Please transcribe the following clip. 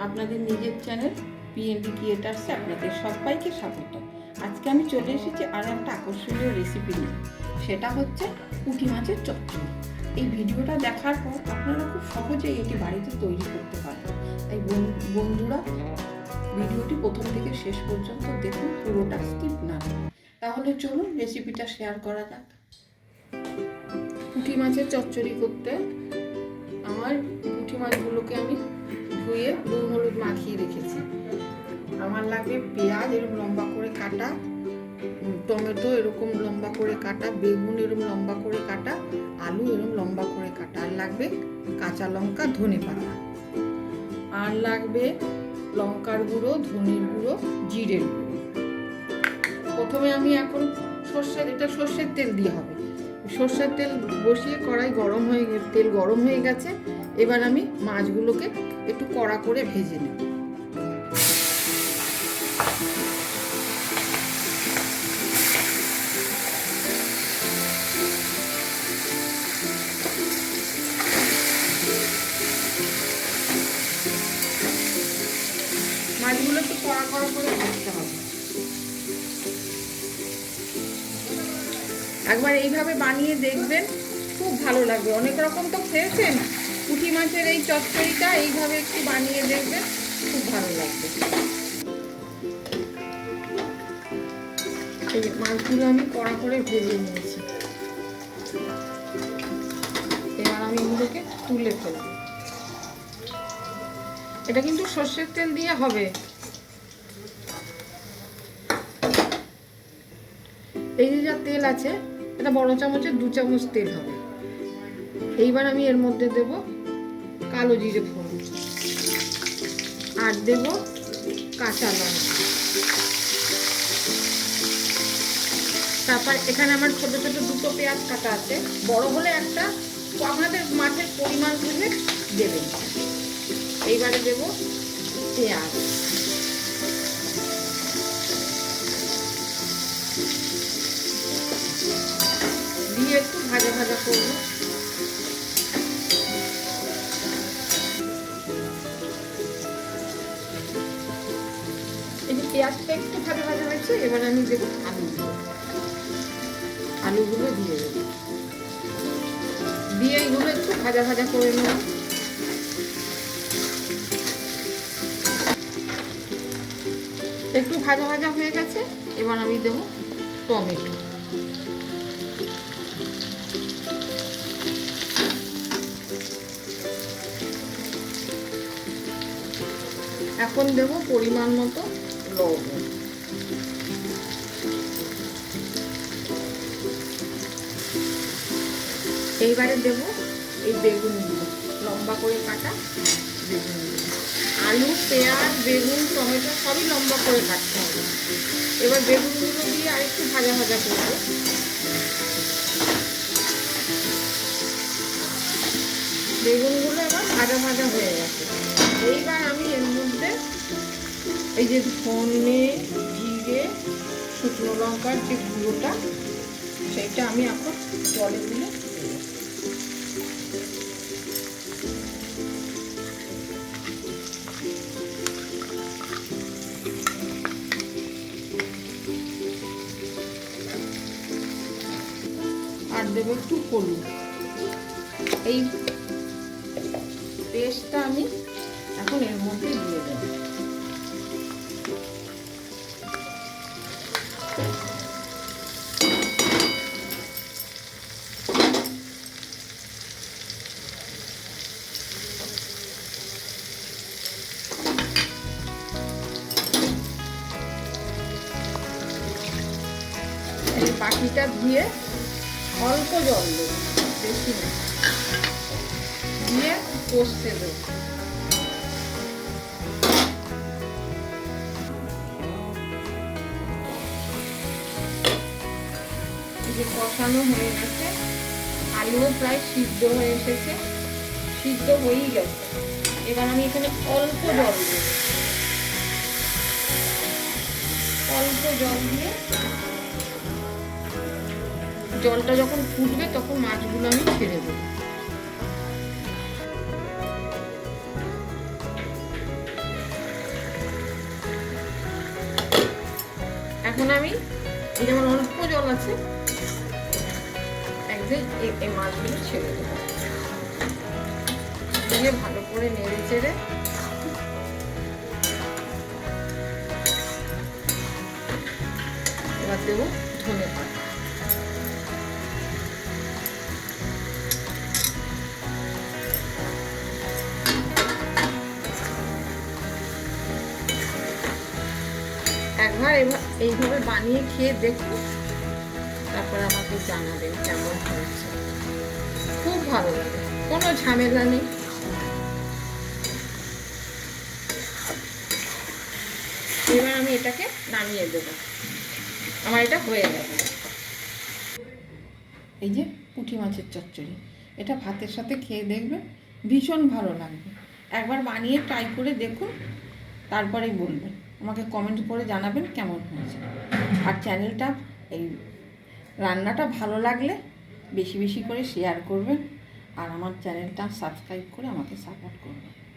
আপনাদের নিজের channel PND ক্রিয়েটার্সে আপনাদের সবাইকে স্বাগত। আজকে আমি চলে এসেছি আর একটা আকর্ষণীয় রেসিপি নিয়ে, সেটা হচ্ছে পুঁটি মাছের চচ্চড়ি। এই ভিডিওটা দেখার পর আপনারা খুব সহজেই এটি বাড়িতে তৈরি করতে পারেন। তাই বন্ধুরা ভিডিওটি প্রথম থেকে শেষ পর্যন্ত দেখুন, পুরোটা স্কিপ না করুন। তাহলে চলুন রেসিপিটা শেয়ার করা যাক। পুঁটি মাছের চচ্চড়ি করতে আমার পুঁটি মাছগুলোকে আমি ধুয়ে নুন হলুদ মাখিয়ে রেখেছি। আমার লাগবে পেঁয়াজ এরকম লম্বা করে কাটা, টমেটো এরকম লম্বা করে কাটা, বেগুন এরকম লম্বা করে কাটা, আলু এরকম লম্বা করে কাটা, আর লাগবে কাঁচা লঙ্কা, ধনেপাতা, আর লাগবে লঙ্কার গুঁড়ো, ধনের গুঁড়ো, জিরের গুঁড়ো। প্রথমে আমি এখন সর্ষের তেল দিয়ে হবে। সর্ষের তেল বসিয়ে কড়াই তেল গরম হয়ে গেছে। এবার আমি মাছগুলোকে একটু কড়া করে ভেজে নেব। মাছগুলো একটু কড়া কড়া করে ভাজতে হবে। একবার এইভাবে বানিয়ে দেখবেন, খুব ভালো লাগবে। অনেক রকম তো খেয়েছেন, পুঁটি মাছের এই চচ্চড়িটা এইভাবে একটু বানিয়ে দেখবেন, খুব ভালো লাগবে। এই মাছগুলো আমি কড়া করে ভেজে নিয়েছি। এবার আমি এগুলোকে তুলে ফেলব। এটা কিন্তু সর্ষের তেল দিয়ে হবে। এই যে যা তেল আছে, এটা বড় চামচের 2 চামচ তেল হবে। এইবার আমি এর মধ্যে দেব কালো জিরে ফোড়ন, আর দেব কাঁচা লঙ্কা। তারপর এখানে আমার ছোট ছোট 2টো পেঁয়াজ কাটা আছে, বড় হলে একটা, আপনাদের মাছের পরিমাণ বুঝে দেবেন। এইবারে দেব পেঁয়াজ, দিয়ে একটু ভাজা ভাজা করব। এই যে পেঁয়াজটা একটু ভাজা ভাজা হয়েছে, এবার আমি দেবো আলুগুলো দিয়ে দেবো, দিয়ে এইগুলো একটু ভাজা ভাজা করে নেব। একটু ভাজা ভাজা হয়ে গেছে, এবার আমি দেবো টমেটো। এখন দেব পরিমাণ মতো লবণ। এইবারে দেব এই বেগুনগুলো, লম্বা করে কাটা বেগুনগুলো। আলু, পেঁয়াজ, বেগুন, টমেটো সবই লম্বা করে কাটতে হবে। এবার বেগুনগুলো দিয়ে আরেকটু ভাজা ভাজা করব। বেগুনগুলো এবার ভাজা ভাজা হয়ে গেছে। এইবার আমি এর মধ্যে এই যে ধনে, জিরে, শুকনো লঙ্কার যে গুঁড়োটা, সেইটা আমি এখন জলে দিয়ে দেবো। আর দেবো একটু হলুদ। এই পেস্টটা আমি এখন এর মধ্যে দিয়ে দেবো। এই বাটিটা ধুয়ে অল্প জল দেবো, বেশি না, দিয়ে কষতে দেবো। যে কষানো হয়ে গেছে, আলুও প্রায় সিদ্ধ হয়ে এসেছে, সিদ্ধ হয়েই গেছে। এবার আমি এখানে অল্প জল দেব, অল্প জল দিয়ে জলটা যখন ফুটবে তখন মাছগুলো আমি ছেড়ে দেবো। এখন আমি এই যেমন অল্প জল আছে একদিন এই মাছগুলো ছেড়ে দেবো, দিয়ে ভালো করে নেড়ে চেড়ে এবার দেবো ধনে পাতা। একবার এইভাবে বানিয়ে খেয়ে দেখুন, তারপর আমাকে জানাবেন কেমন হয়েছে। খুব ভালো লাগে, কোনো ঝামেলা নেই। এবার আমি এটাকে নামিয়ে দেব, আমার এটা হয়ে গেছে। এই যে পুঁটি মাছের চচ্চড়ি, এটা ভাতের সাথে খেয়ে দেখবেন, ভীষণ ভালো লাগবে। একবার বানিয়ে ট্রাই করে দেখুন, তারপরেই বলবেন, আমাকে কমেন্ট করে জানাবেন কেমন হয়েছে। আর চ্যানেলটা, এই রান্নাটা ভালো লাগলে বেশি বেশি করে শেয়ার করবেন, আর আমার চ্যানেলটা সাবস্ক্রাইব করে আমাকে সাপোর্ট করবেন।